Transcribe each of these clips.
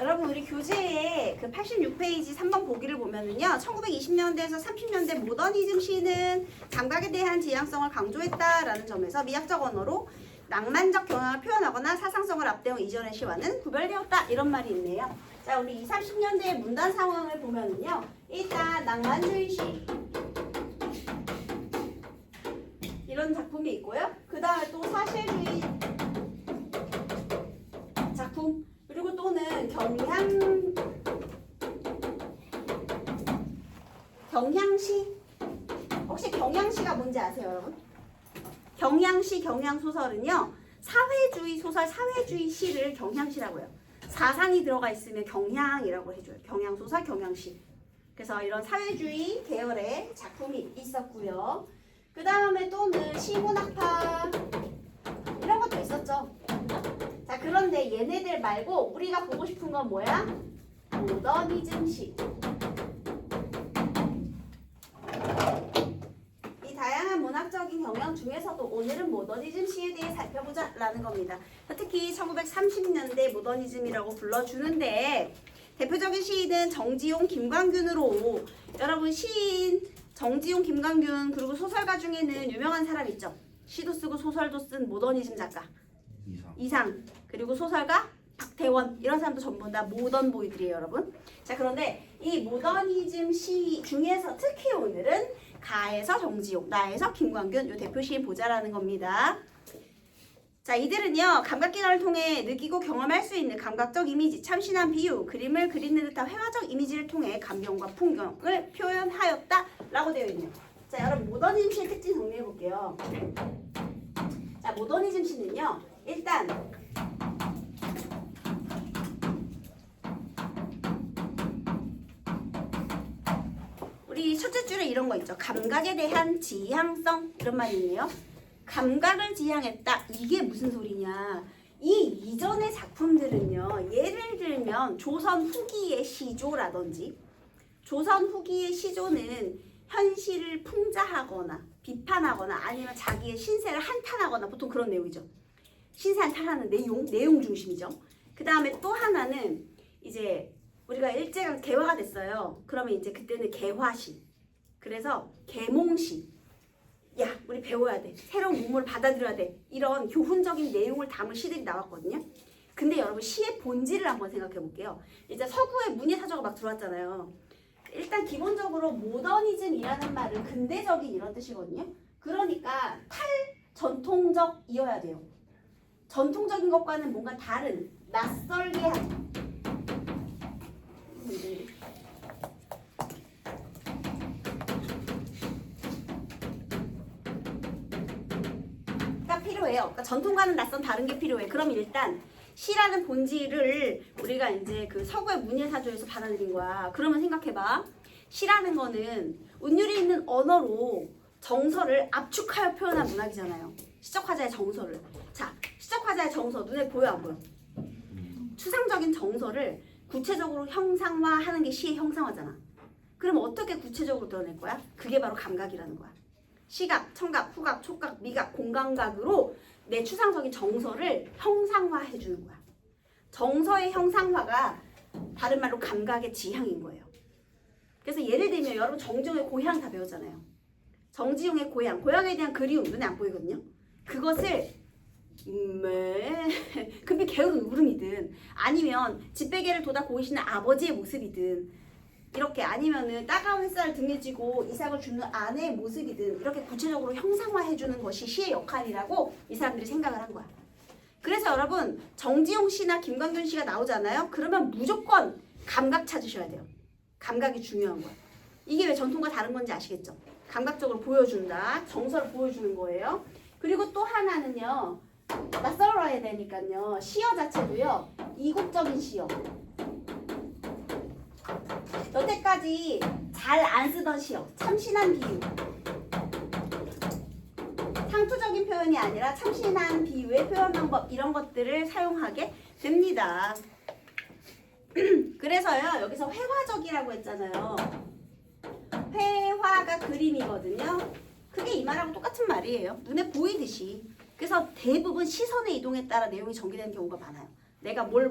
여러분 우리 교재에 그 86페이지 3번 보기를 보면은요. 1920년대에서 30년대 모더니즘 시는 감각에 대한 지향성을 강조했다라는 점에서 미학적 언어로 낭만적 경향을 표현하거나 사상성을 앞세운 이전의 시와는 구별되었다 이런 말이 있네요. 자, 우리 20, 30년대의 문단 상황을 보면은요. 일단 낭만주의 시 이런 작품이 있고요. 그 다음에 또 사실주의 작품 그리고 또는 경향시 혹시 경향시가 뭔지 아세요 여러분? 경향시, 경향소설은요 사회주의 소설, 사회주의 시를 경향시라고 해요. 사상이 들어가 있으면 경향이라고 해줘요. 경향소설, 경향시. 그래서 이런 사회주의 계열의 작품이 있었고요. 그 다음에 또는 시문학파 이런 것도 있었죠. 자, 그런데 얘네들 말고 우리가 보고 싶은 건 뭐야? 모더니즘 시. 이 다양한 문학적인 경향 중에서도 오늘은 모더니즘 시에 대해 살펴보자 라는 겁니다. 특히 1930년대 모더니즘이라고 불러주는데 대표적인 시인은 정지용, 김광균으로 여러분 시인 정지용, 김광균 그리고 소설가 중에는 유명한 사람 있죠. 시도 쓰고 소설도 쓴 모더니즘 작가 이상 그리고 소설가 박태원 이런 사람도 전부 다 모던 보이들이에요 여러분. 자, 그런데 이 모더니즘 시 중에서 특히 오늘은 가에서 정지용, 나에서 김광균 요 대표 시인 보자라는 겁니다. 자, 이들은요 감각기관을 통해 느끼고 경험할 수 있는 감각적 이미지, 참신한 비유, 그림을 그리는 듯한 회화적 이미지를 통해 감정과 풍경을 표현하였다라고 되어 있네요. 자, 여러분 모더니즘 시의 특징 정리해 볼게요. 자, 모더니즘 시는요 일단 우리 첫째 줄에 이런 거 있죠. 감각에 대한 지향성 이런 말이 있네요. 감각을 지향했다. 이게 무슨 소리냐. 이 이전의 작품들은요. 예를 들면 조선 후기의 시조라든지 조선 후기의 시조는 현실을 풍자하거나 비판하거나 아니면 자기의 신세를 한탄하거나 보통 그런 내용이죠. 신세 한탄하는 내용 중심이죠. 그 다음에 또 하나는 이제 우리가 일제가 개화가 됐어요. 그러면 이제 그때는 개화시. 그래서 계몽시. 야, 우리 배워야 돼. 새로운 문물을 받아들여야 돼. 이런 교훈적인 내용을 담은 시들이 나왔거든요. 근데 여러분 시의 본질을 한번 생각해 볼게요. 이제 서구의 문예사조가 막 들어왔잖아요. 일단 기본적으로 모더니즘이라는 말은 근대적인 이런 뜻이거든요. 그러니까 탈전통적이어야 돼요. 전통적인 것과는 뭔가 다른 낯설게 한 필요해요. 그러니까 전통과는 낯선 다른 게 필요해. 그럼 일단 시라는 본질을 우리가 이제 그 서구의 문예사조에서 받아들인 거야. 그러면 생각해봐. 시라는 거는 운율이 있는 언어로 정서를 압축하여 표현한 문학이잖아요. 시적화자의 정서를. 자, 시적화자의 정서 눈에 보여 안 보여? 추상적인 정서를 구체적으로 형상화하는 게 시의 형상화잖아. 그럼 어떻게 구체적으로 드러낼 거야? 그게 바로 감각이라는 거야. 시각, 청각, 후각, 촉각, 미각, 공감각으로 내 추상적인 정서를 형상화해 주는 거야. 정서의 형상화가 다른 말로 감각의 지향인 거예요. 그래서 예를 들면 여러분 정지용의 고향 다 배웠잖아요. 정지용의 고향, 고향에 대한 그리움 눈에 안 보이거든요. 그것을 금빛 게으른 울음이든 아니면 집베개를 돋아 보이시는 아버지의 모습이든 이렇게 아니면은 따가운 햇살을 등에 쥐고 이삭을 줍는 아내의 모습이든 이렇게 구체적으로 형상화해주는 것이 시의 역할이라고 이 사람들이 생각을 한 거야. 그래서 여러분 정지용 씨나 김광균 씨가 나오잖아요. 그러면 무조건 감각 찾으셔야 돼요. 감각이 중요한 거야. 이게 왜 전통과 다른 건지 아시겠죠? 감각적으로 보여준다. 정서를 보여주는 거예요. 그리고 또 하나는요. 낯설어야 되니까요. 시어 자체도요. 이국적인 시어. 여태까지 잘 안 쓰던 시어, 참신한 비유. 상투적인 표현이 아니라 참신한 비유의 표현 방법 이런 것들을 사용하게 됩니다. 그래서요 여기서 회화적이라고 했잖아요. 회화가 그림이거든요. 그게 이 말하고 똑같은 말이에요. 눈에 보이듯이. 그래서 대부분 시선의 이동에 따라 내용이 전개되는 경우가 많아요. 내가 뭘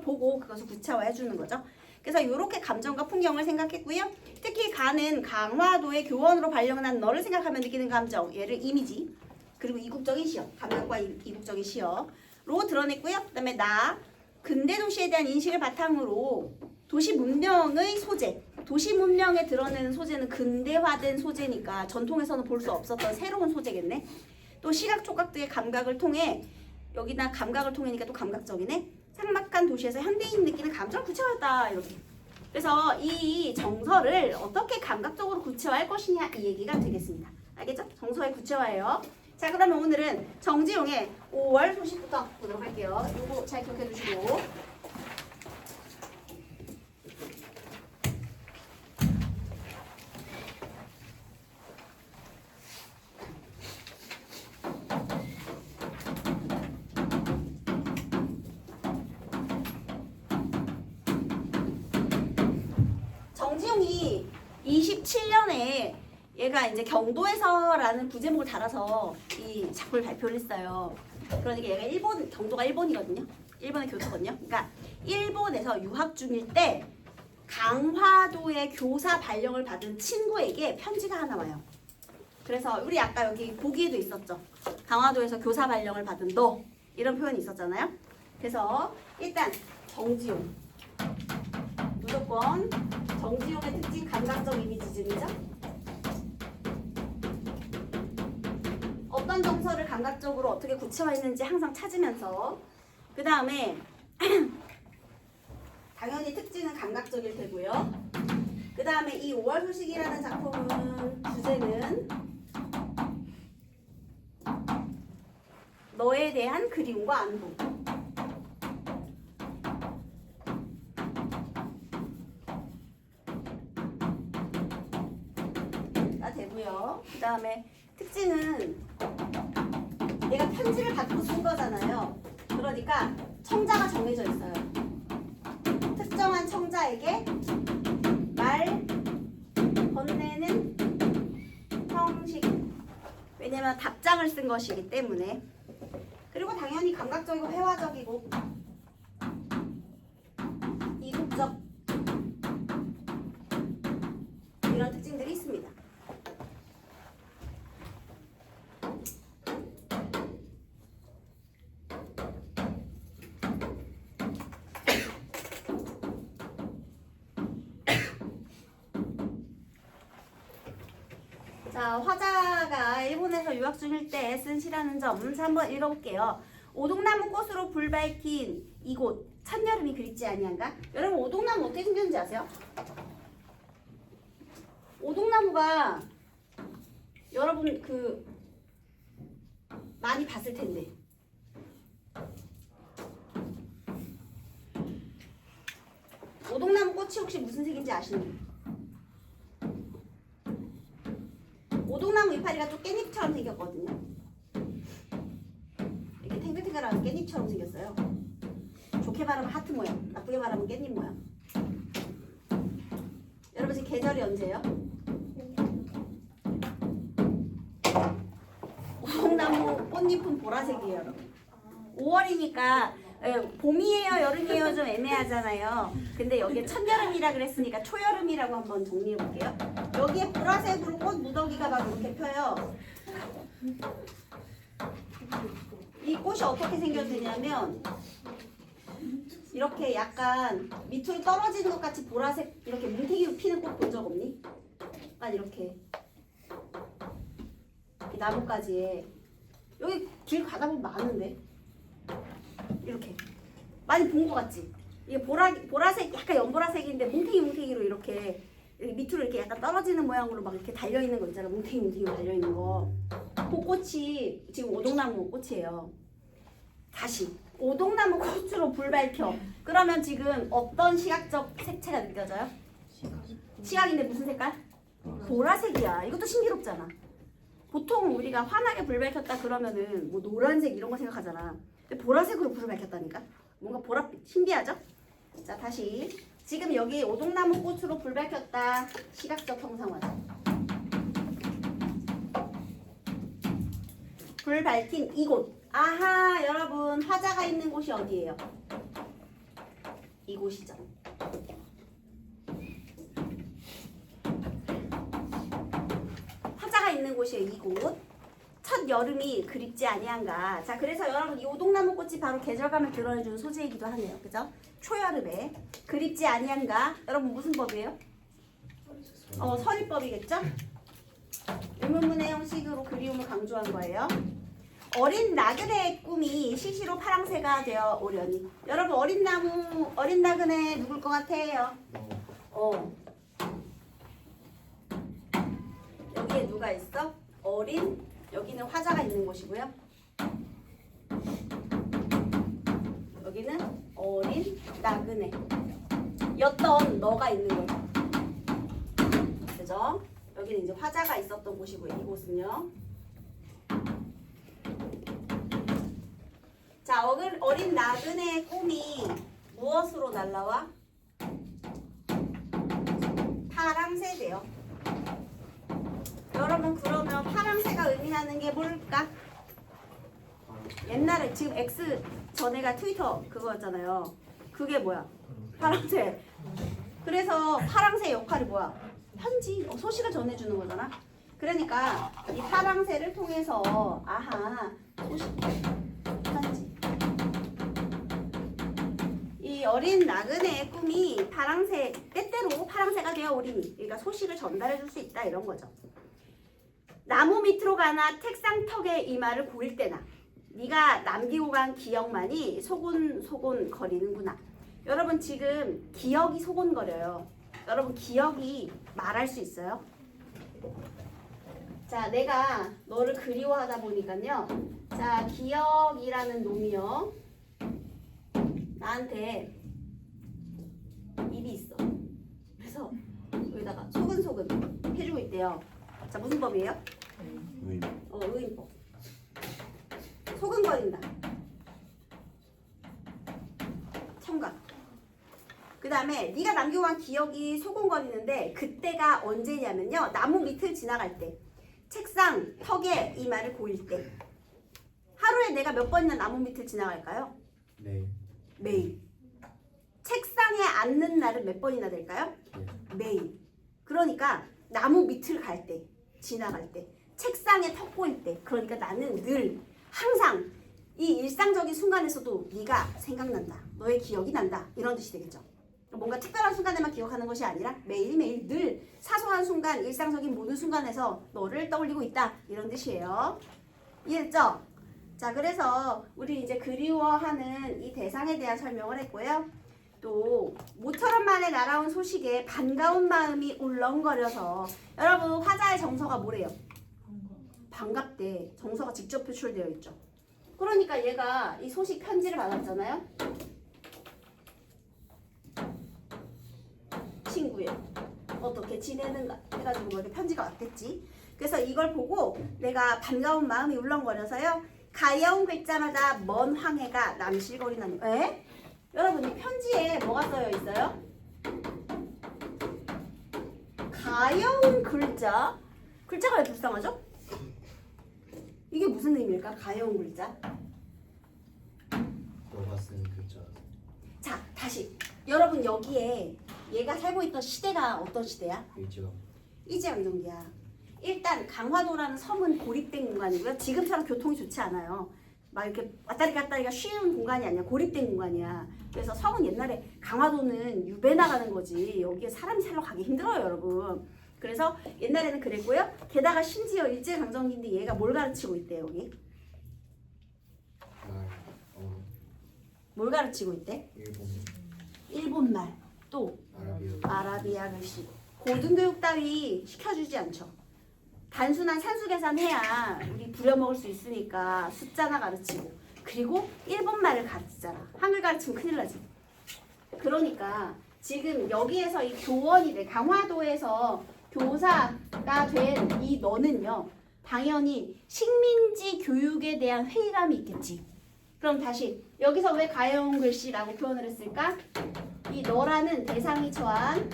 보고 그것을 구체화해 주는 거죠. 그래서 이렇게 감정과 풍경을 생각했고요. 특히 가는 강화도의 교원으로 발령난 너를 생각하면 느끼는 감정, 얘를 이미지, 그리고 이국적인 시여, 감각과 이국적인 시여로 드러냈고요. 그 다음에 나, 근대 도시에 대한 인식을 바탕으로 도시 문명의 소재, 도시 문명에 드러내는 소재는 근대화된 소재니까 전통에서는 볼 수 없었던 새로운 소재겠네. 또 시각, 촉각 등의 감각을 통해, 여기다 감각을 통해니까 또 감각적이네. 삭막한 도시에서 현대인 느끼는 감정을 구체화했다 이렇게. 그래서 이 정서를 어떻게 감각적으로 구체화할 것이냐 이 얘기가 되겠습니다. 알겠죠? 정서의 구체화예요. 자, 그러면 오늘은 정지용의 5월 소식부터 보도록 할게요. 이거 잘 기억해 두시고. 정지용이 27년에 얘가 이제 경도에서라는 부제목을 달아서 이 작품을 발표를 했어요. 그러니까 얘가 일본, 경도가 일본이거든요. 일본의 교토거든요. 그러니까 일본에서 유학 중일 때 강화도의 교사 발령을 받은 친구에게 편지가 하나 와요. 그래서 우리 아까 여기 보기에도 있었죠. 강화도에서 교사 발령을 받은 너 이런 표현이 있었잖아요. 그래서 일단 정지용 무조건 정지용의 특징 감각적 이미지즘이죠. 어떤 정서를 감각적으로 어떻게 구체화했는지 항상 찾으면서 그 다음에 당연히 특징은 감각적일 테고요. 그 다음에 이 5월 소식이라는 작품은 주제는 너에 대한 그리움과 안도. 가 되고요. 그 다음에 특징은 내가 편지를 받고 쓴 거잖아요. 그러니까 청자가 정해져 있어요. 특정한 청자에게 말 건네는 형식. 왜냐면 답장을 쓴 것이기 때문에. 그리고 당연히 감각적이고 회화적이고 이국적 이런 특징들이 있습니다. 자, 화자가 일본에서 유학 중일 때 쓴 시라는 점 한번 읽어볼게요. 오동나무 꽃으로 불 밝힌 이곳 찬여름이 그립지 아니한가? 여러분 오동나무 어떻게 생겼는지 아세요? 오동나무가 여러분 그 많이 봤을 텐데 오동나무 꽃이 혹시 무슨 색인지 아시나요? 오동나무 이파리가 또 깻잎처럼 생겼거든요. 이렇게 탱글탱글한 깻잎처럼 생겼어요. 좋게 말하면 하트 모양, 나쁘게 말하면 깻잎 모양. 여러분 지금 계절이 언제예요? 오동나무 꽃잎은 보라색이에요, 여러분. 5월이니까 봄이에요, 여름이에요 좀 애매하잖아요. 근데 여기에 첫여름이라 그랬으니까 초여름이라고 한번 정리해 볼게요. 여기에 보라색으로 꽃 무더기가 막 이렇게 펴요. 이 꽃이 어떻게 생겨지냐면 이렇게 약간 밑으로 떨어지는 것 같이 보라색 이렇게 뭉탱이로 피는 꽃 본 적 없니? 약간 이렇게 나뭇가지에 여기 길 가다 보면 많은데 이렇게 많이 본 것 같지? 이게 보라색 약간 연보라색인데 뭉탱이로 이렇게 밑으로 이렇게 약간 떨어지는 모양으로 막 이렇게 달려 있는 거 있잖아. 뭉탱이로 달려 있는 거. 그 꽃이 지금 오동나무 꽃이에요. 다시 오동나무 꽃으로 불 밝혀. 그러면 지금 어떤 시각적 색채가 느껴져요? 시각인데 무슨 색깔? 보라색이야. 이것도 신비롭잖아. 보통 우리가 환하게 불 밝혔다 그러면은 뭐 노란색 이런 거 생각하잖아. 근데 보라색으로 불을 밝혔다니까? 뭔가 보랏빛 신비하죠? 자, 다시 지금 여기 오동나무 꽃으로 불 밝혔다. 시각적 형상화죠. 불 밝힌 이곳. 아하, 여러분 화자가 있는 곳이 어디예요? 이곳이죠. 화자가 있는 곳이에요. 이곳. 첫 여름이 그립지 아니한가. 자, 그래서 여러분 이 오동나무꽃이 바로 계절감을 드러내주는 소재이기도 하네요. 그죠? 초여름에 그립지 아니한가. 여러분 무슨 법이에요? 서리법이겠죠? 의문문의 형식으로 그리움을 강조한 거예요. 어린 나그네의 꿈이 시시로 파랑새가 되어 오려니. 여러분 어린 나그네 누굴 것 같아요? 여기에 누가 있어? 여기는 화자가 있는 곳이고요. 여기는 어린 나그네 였던 너가 있는 거죠. 그죠? 여기는 이제 화자가 있었던 곳이고요. 이곳은요. 자, 어린 나그네의 꿈이 무엇으로 날라와? 파랑새돼요. 여러분 그러면 파랑새가 의미하는 게 뭘까? 옛날에 지금 X 전에가 트위터 그거였잖아요. 그게 뭐야? 파랑새. 그래서 파랑새 역할이 뭐야? 편지, 소식을 전해주는 거잖아. 그러니까 이 파랑새를 통해서 소식, 편지. 이 어린 나그네의 꿈이 때때로 파랑새가 되어 오리니, 그러니까 소식을 전달해줄 수 있다 이런 거죠. 나무 밑으로 가나 책상 턱에 이마를 고일 때나 네가 남기고 간 기억만이 소곤소곤 거리는구나. 여러분 지금 기억이 소곤거려요. 여러분 기억이 말할 수 있어요? 자, 내가 너를 그리워하다 보니까요. 자, 기억이라는 놈이요. 나한테 입이 있어. 그래서 여기다가 소근소근 해주고 있대요. 자, 무슨 법이에요? 의인법. 소근거린다. 청각. 그 다음에 네가 남기고 간 기억이 소곤거리는데 그때가 언제냐면요. 나무 밑을 지나갈 때, 책상 턱에 이마를 고일 때. 하루에 내가 몇 번이나 나무 밑을 지나갈까요? 매일. 책상에 앉는 날은 몇 번이나 될까요? 매일. 그러니까 나무 밑을 갈 때, 지나갈 때, 책상에 턱 고일 때, 그러니까 나는 늘 항상 이 일상적인 순간에서도 네가 생각난다. 너의 기억이 난다. 이런 뜻이 되겠죠. 뭔가 특별한 순간에만 기억하는 것이 아니라 매일매일 늘 사소한 순간, 일상적인 모든 순간에서 너를 떠올리고 있다. 이런 뜻이에요. 이해했죠? 자, 그래서 우리 이제 그리워하는 이 대상에 대한 설명을 했고요. 또 모처럼 만에 날아온 소식에 반가운 마음이 울렁거려서, 여러분 화자의 정서가 뭐래요? 반갑대. 정서가 직접 표출되어 있죠. 그러니까 얘가 이 소식 편지를 받았잖아요. 친구예요. 어떻게 지내는가 해가지고 뭐 이렇게 편지가 왔겠지. 그래서 이걸 보고 내가 반가운 마음이 울렁거려서요. 가여운 글자마다 먼 황해가 남실거리나니. 에? 여러분 이 편지에 뭐가 써여 있어요? 가여운 글자? 글자가 왜 불쌍하죠? 이게 무슨 의미일까? 가여운 글자? 너가 쓴 글자. 자, 다시 여러분 여기에 얘가 살고 있던 시대가 어떤 시대야? 일제강점기야. 일단 강화도라는 섬은 고립된 공간이고요. 지금처럼 교통이 좋지 않아요. 막 이렇게 왔다리 갔다리가 쉬운 공간이 아니야. 고립된 공간이야. 그래서 섬은 옛날에 강화도는 유배 나가는 거지. 여기에 사람이 살러 가기 힘들어요, 여러분. 그래서 옛날에는 그랬고요. 게다가 심지어 일제강점기인데 얘가 뭘 가르치고 있대, 여기? 뭘 가르치고 있대? 일본말. 또 아라비아 글씨. 고등교육 따위 시켜주지 않죠. 단순한 산수계산 해야 우리 부려먹을 수 있으니까 숫자나 가르치고, 그리고 일본말을 가르치잖아. 한글 가르치면 큰일 나지. 그러니까 지금 여기에서 이 교원이 돼, 강화도에서 교사가 된 이 너는요, 당연히 식민지 교육에 대한 회의감이 있겠지. 그럼 다시 여기서 왜 가여운 글씨라고 표현을 했을까? 이 너라는 대상이 처한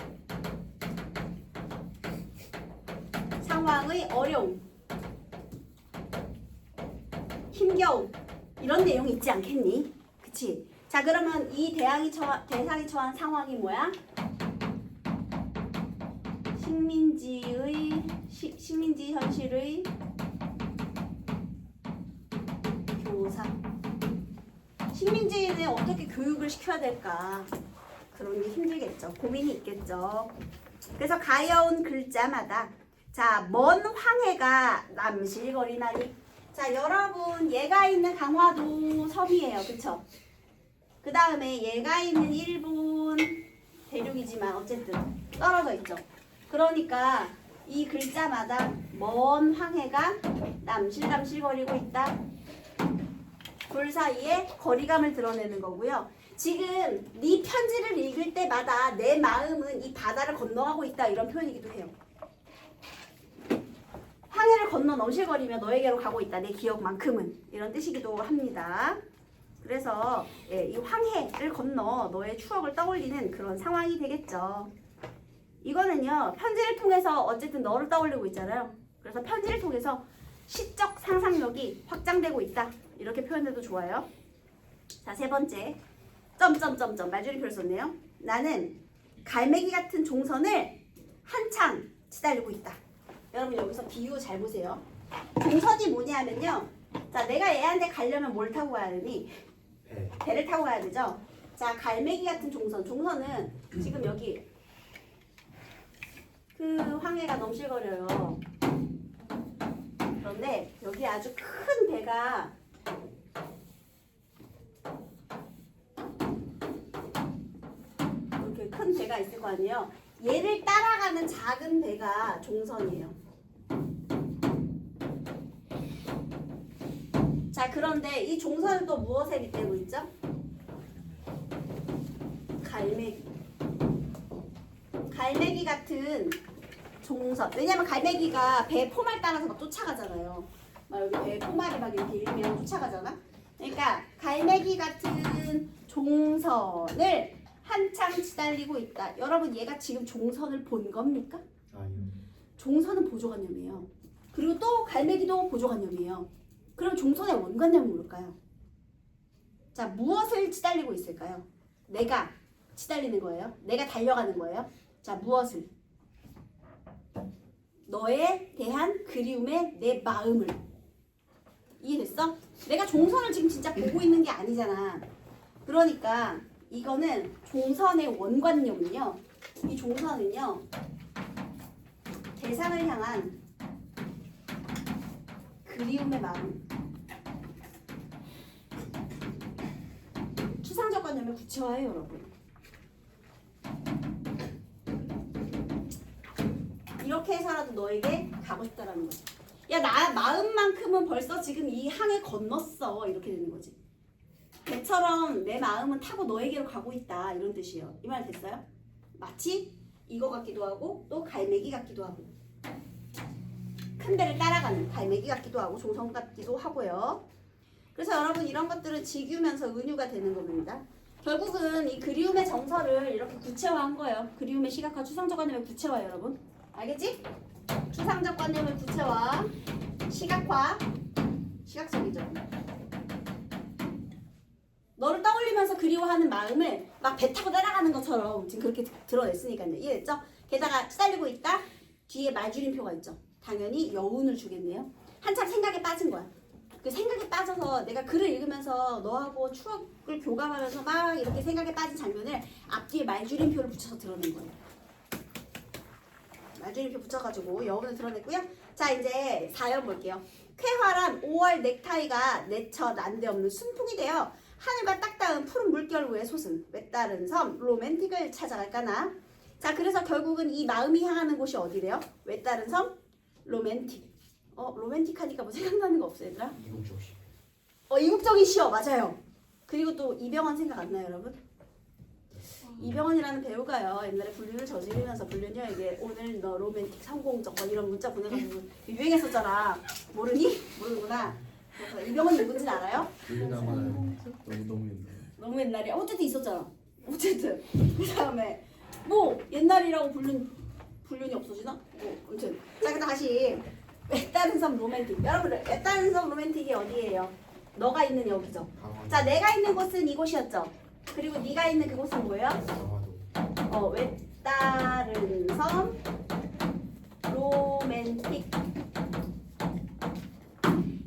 상황의 어려움, 힘겨움, 이런 내용이 있지 않겠니? 그치? 자, 그러면 이 대상이 처한 상황이 뭐야? 식민지 현실의 교사. 식민지는 어떻게 교육을 시켜야 될까? 그런 게 힘들겠죠. 고민이 있겠죠. 그래서 가여운 글자마다 자, 먼 황해가 남실거리나니. 자, 여러분 얘가 있는 강화도 섬이에요. 그쵸? 그 다음에 얘가 있는 일본 대륙이지만 어쨌든 떨어져 있죠. 그러니까 이 글자마다 먼 황해가 남실거리고 있다. 둘 사이에 거리감을 드러내는 거고요. 지금 네 편지를 읽을 때마다 내 마음은 이 바다를 건너가고 있다 이런 표현이기도 해요. 황해를 건너 넘실거리며 너에게로 가고 있다. 내 기억만큼은 이런 뜻이기도 합니다. 그래서 이 황해를 건너 너의 추억을 떠올리는 그런 상황이 되겠죠. 이거는요. 편지를 통해서 어쨌든 너를 떠올리고 있잖아요. 그래서 편지를 통해서 시적 상상력이 확장되고 있다. 이렇게 표현해도 좋아요. 자, 세 번째. 점점점점 말줄임표를 썼네요. 나는 갈매기 같은 종선을 한창 치달리고 있다. 여러분 여기서 비유 잘 보세요. 종선이 뭐냐면요. 자, 내가 얘한테 가려면 뭘 타고 가야 되니? 배를 타고 가야 되죠. 자, 갈매기 같은 종선. 종선은 지금 여기 그 황해가 넘실거려요. 그런데 여기 아주 큰 배가 이렇게 큰 배가 있을 거 아니에요. 얘를 따라가는 작은 배가 종선이에요. 자, 그런데 이 종선은 또 무엇에 빗대고 있죠? 갈매기 같은 종선. 왜냐면 갈매기가 배 포말 따라서 막 쫓아가잖아요. 막 여기 배 포말을 막 이렇게 일면 쫓아가잖아. 그러니까 갈매기 같은 종선을 한창 치달리고 있다. 여러분 얘가 지금 종선을 본 겁니까? 아니요. 종선은 보조관념이에요. 그리고 또 갈매기도 보조관념이에요. 그럼 종선의 원관념은 뭘까요? 자, 무엇을 치달리고 있을까요? 내가 치달리는 거예요. 내가 달려가는 거예요. 자, 무엇을? 너에 대한 그리움의 내 마음을. 이해됐어? 내가 종선을 지금 진짜 보고 있는 게 아니잖아. 그러니까 이거는 종선의 원관념은요. 이 종선은요. 대상을 향한 그리움의 마음. 추상적 관념을 구체화해요, 여러분. 이렇게 해서라도 너에게 가고 싶다라는 거지. 야, 나 마음만큼은 벌써 지금 이 항해 건넜어. 이렇게 되는 거지. 배처럼 내 마음은 타고 너에게로 가고 있다. 이런 뜻이에요. 이 말 됐어요? 마치 이거 같기도 하고 또 갈매기 같기도 하고 큰 배를 따라가는 갈매기 같기도 하고 종선 같기도 하고요. 그래서 여러분 이런 것들은 직유면서 은유가 되는 겁니다. 결국은 이 그리움의 정서를 이렇게 구체화한 거예요. 그리움의 시각화, 추상적 관념의 구체화 여러분. 알겠지? 추상적 관념의 구체화, 시각화, 시각적이죠. 너를 떠올리면서 그리워하는 마음을 막 배 타고 따라가는 것처럼 지금 그렇게 드러냈으니까요. 이해됐죠? 게다가 시달리고 있다. 뒤에 말줄임표가 있죠. 당연히 여운을 주겠네요. 한참 생각에 빠진 거야. 그 생각에 빠져서 내가 글을 읽으면서 너하고 추억을 교감하면서 막 이렇게 생각에 빠진 장면을 앞뒤에 말줄임표를 붙여서 드러낸 거예요. 말줄임표 붙여가지고 여운을 드러냈고요. 자, 이제 4연 볼게요. 쾌활한 5월 넥타이가 내처 난데없는 순풍이 되어 하늘과 딱 닿은 푸른 물결 위에 솟은 외따른 섬 로맨틱을 찾아갈까나. 자, 그래서 결국은 이 마음이 향하는 곳이 어디래요? 외따른 섬 로맨틱. 로맨틱하니까 뭐 생각나는 거 없어 얘들아? 이국적시. 이국적인 시어 맞아요. 그리고 또 이병헌 생각 안 나요 여러분? 이병헌이라는 배우가요 옛날에 불륜을 저지르면서 불륜녀에게 오늘 너 로맨틱 성공적 뭐 이런 문자 보내가지고 유행했었잖아. 모르니? 모르구나. 그래서 이병헌이 누군지 알아요? 불륜아마 너무 옛날. 너무 옛날에 어쨌든 있었잖아. 어쨌든 그 다음에 뭐 옛날이라고 불륜이 없어지나? 뭐 아무튼 자, 그럼 다시 외따른 섬 로맨틱. 여러분 외따른 섬 로맨틱이 어디예요? 너가 있는 여기죠. 강화도. 자, 내가 있는 곳은 이곳이었죠. 그리고 네가 있는 그곳은 뭐예요? 강화도. 외다른 섬 로맨틱.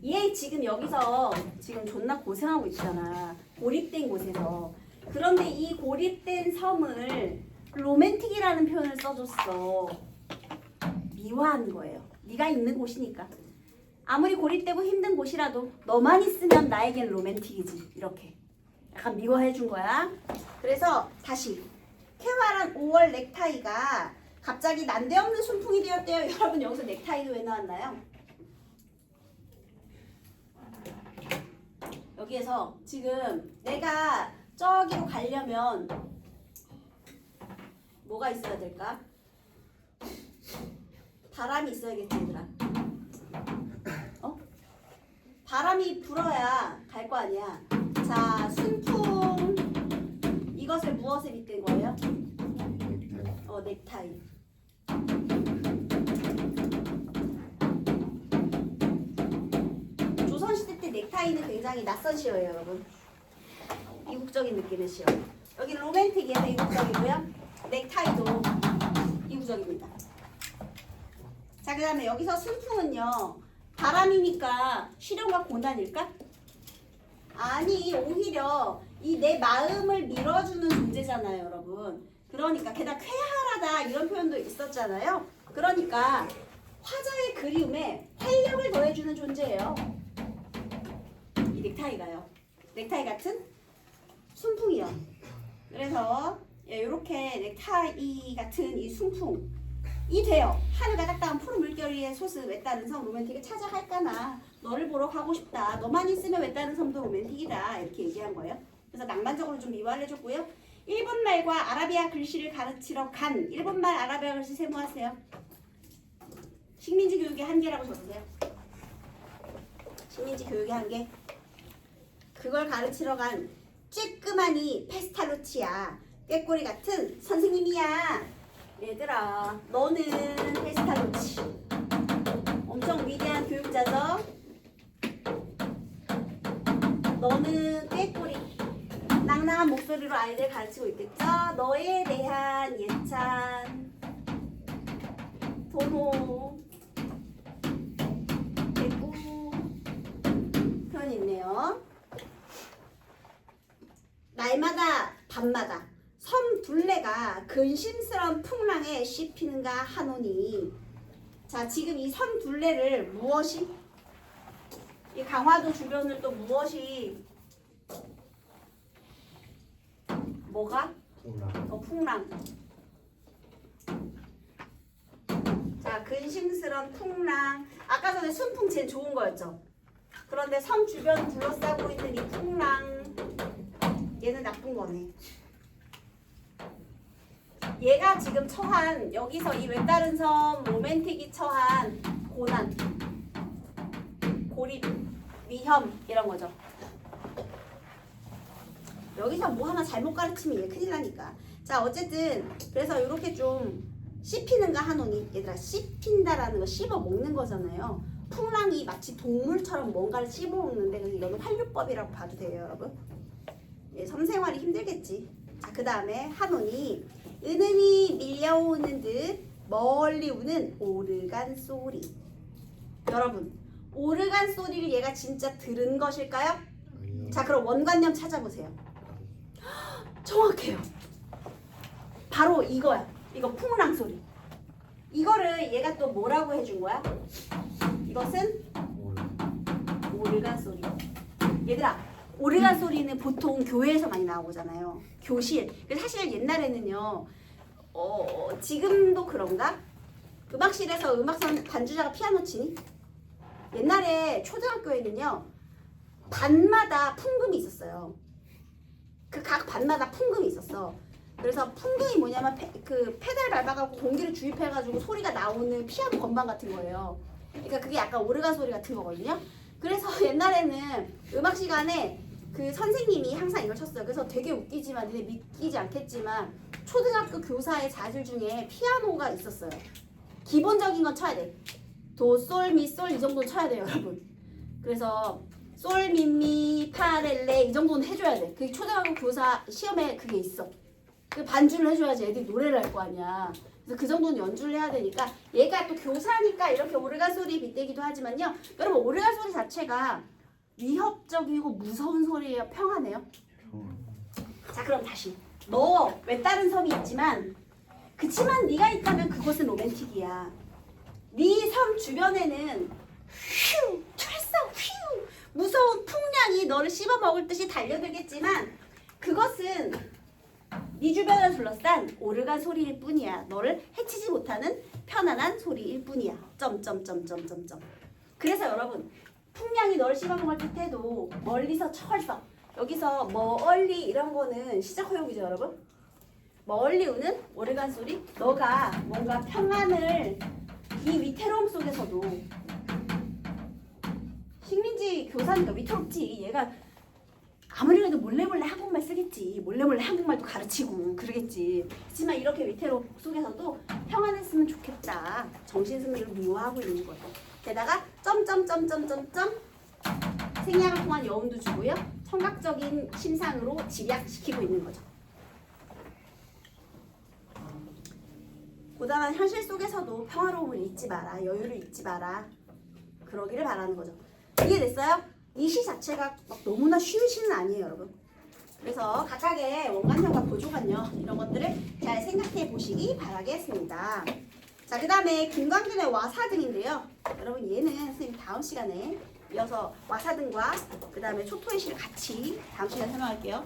얘 지금 여기서 지금 존나 고생하고 있잖아. 고립된 곳에서. 그런데 이 고립된 섬을 로맨틱이라는 표현을 써줬어. 미화한 거예요. 네가 있는 곳이니까. 아무리 고립되고 힘든 곳이라도 너만 있으면 나에겐 로맨틱이지. 이렇게 약간 미화해 준 거야. 그래서 다시 쾌활한 5월 넥타이가 갑자기 난데없는 순풍이 되었대요. 여러분 여기서 넥타이도 왜 나왔나요? 여기에서 지금 내가 저기로 가려면 뭐가 있어야 될까? 바람이 있어야겠지 얘들아. 어? 바람이 불어야 갈 거 아니야. 자, 순풍 이것을 무엇에 빗댄 거예요? 넥타이. 조선시대 때 넥타이는 굉장히 낯선 시어예요, 여러분. 이국적인 느낌의 시어. 여기 로맨틱이에요, 이국적이고요. 넥타이도 이국적입니다. 자, 그 다음에 여기서 순풍은요, 바람이니까 시련과 고난일까? 아니, 오히려 이 내 마음을 밀어주는 존재잖아요, 여러분. 그러니까 게다가 쾌활하다 이런 표현도 있었잖아요. 그러니까 화자의 그리움에 활력을 더해주는 존재예요. 이 넥타이가요. 넥타이 같은 순풍이요. 그래서 이렇게 넥타이 같은 이 순풍이 돼요. 하늘가 딱딱한 푸른 물결 위에 솟은 외따른 섬 로맨틱을 찾아 갈까나 너를 보러 가고 싶다. 너만 있으면 외따른 섬도 로맨틱이다. 이렇게 얘기한 거예요. 그래서 낭만적으로 좀 미화를 해줬고요. 일본말과 아라비아 글씨를 가르치러 간 일본말 아라비아 글씨 세모하세요. 식민지 교육의 한계라고 적으세요. 식민지 교육의 한계. 그걸 가르치러 간 쬐끄마니 페스탈로치야. 꾀꼬리 같은 선생님이야. 얘들아, 너는 페스탈로치. 엄청 위대한 교육자죠? 너는 꾀꼬리. 낭낭한 목소리로 아이들 가르치고 있겠죠? 너에 대한 예찬, 도노, 대구 표현이 있네요. 날마다 밤마다 섬 둘레가 근심스러운 풍랑에 씹히는가 하노니. 자, 지금 이 섬 둘레를 무엇이? 이 강화도 주변을 또 무엇이? 뭐가? 풍랑. 자, 근심스러운 풍랑. 아까 전에 순풍 제일 좋은 거였죠. 그런데 섬 주변 둘러싸고 있는 이 풍랑, 얘는 나쁜 거네. 얘가 지금 처한, 여기서 이 외다른 섬 로맨틱이 처한 고난, 고립, 위험 이런 거죠. 여기서 뭐 하나 잘못 가르치면 얘 큰일 나니까. 자, 어쨌든 그래서 이렇게 좀 씹히는가 하노니. 얘들아, 씹힌다라는 거 씹어 먹는 거잖아요. 풍랑이 마치 동물처럼 뭔가를 씹어 먹는데, 그래서 이거는 활류법이라고 봐도 돼요, 여러분. 예, 섬 생활이 힘들겠지. 자, 그 다음에 하노니. 은은히 밀려오는 듯 멀리 우는 오르간 소리. 여러분, 오르간 소리를 얘가 진짜 들은 것일까요? 자, 그럼 원관념 찾아보세요. 정확해요. 바로 이거야. 이거 풍랑 소리. 이거를 얘가 또 뭐라고 해준 거야? 이것은 오르간 소리. 얘들아, 오르간 소리는 보통 교회에서 많이 나오잖아요. 교실. 사실 옛날에는요, 지금도 그런가? 음악실에서 음악선 반주자가 피아노 치니? 옛날에 초등학교에는요, 반마다 풍금이 있었어요. 그 각 반마다 풍금이 있었어. 그래서 풍금이 뭐냐면 그 페달 밟아가지고 공기를 주입해가지고 소리가 나오는 피아노 건반 같은 거예요. 그러니까 그게 약간 오르간 소리 같은 거거든요. 그래서 옛날에는 음악 시간에 그 선생님이 항상 이걸 쳤어요. 그래서 되게 웃기지만, 근데 믿기지 않겠지만 초등학교 교사의 자질 중에 피아노가 있었어요. 기본적인 건 쳐야 돼. 도, 솔, 미, 솔 이 정도는 쳐야 돼요, 여러분. 그래서 솔미미 파렐레 이 정도는 해줘야 돼. 그게 초등학교 교사 시험에 그게 있어. 그 반주를 해줘야지 애들이 노래를 할 거 아니야. 그래서 그 정도는 연주를 해야 되니까 얘가 또 교사니까 이렇게 오르간 소리 빗대기도 하지만요. 여러분 오르간 소리 자체가 위협적이고 무서운 소리예요? 평화네요? 자 그럼 다시 너 외다른 섬이 있지만 그치만 네가 있다면 그곳은 로맨틱이야. 네 섬 주변에는 휴 철썩 휴 무서운 풍량이 너를 씹어먹을 듯이 달려들겠지만 그것은 네 주변을 둘러싼 오르간 소리일 뿐이야. 너를 해치지 못하는 편안한 소리일 뿐이야. 점점점점점점. 그래서 여러분 풍량이 너를 씹어먹을 듯해도 멀리서 철썩 여기서 멀리 이런 거는 시작 허용이죠 여러분. 멀리 우는 오르간 소리 너가 뭔가 평안을 이 위태로움 속에서도 식민지 교사니까 위태롭지. 얘가 아무리 그래도 몰래 한국말 쓰겠지. 몰래 한국말도 가르치고 그러겠지. 하지만 이렇게 위태로움 속에서도 평안했으면 좋겠다. 정신승리를 미워하고 있는 거죠. 게다가 점점점점점점 생략을 통한 여운도 주고요. 청각적인 심상으로 집약시키고 있는 거죠. 고단한 현실 속에서도 평화로움을 잊지 마라. 여유를 잊지 마라. 그러기를 바라는 거죠. 이해됐어요? 이 시 자체가 막 너무나 쉬운 시는 아니에요, 여러분. 그래서 각각의 원관형과 보조관형 이런 것들을 잘 생각해 보시기 바라겠습니다. 자, 그 다음에 김광준의 와사등인데요. 여러분 얘는 선생님 다음 시간에 이어서 와사등과 그 다음에 초토의 시를 같이 다음 시간에 설명할게요.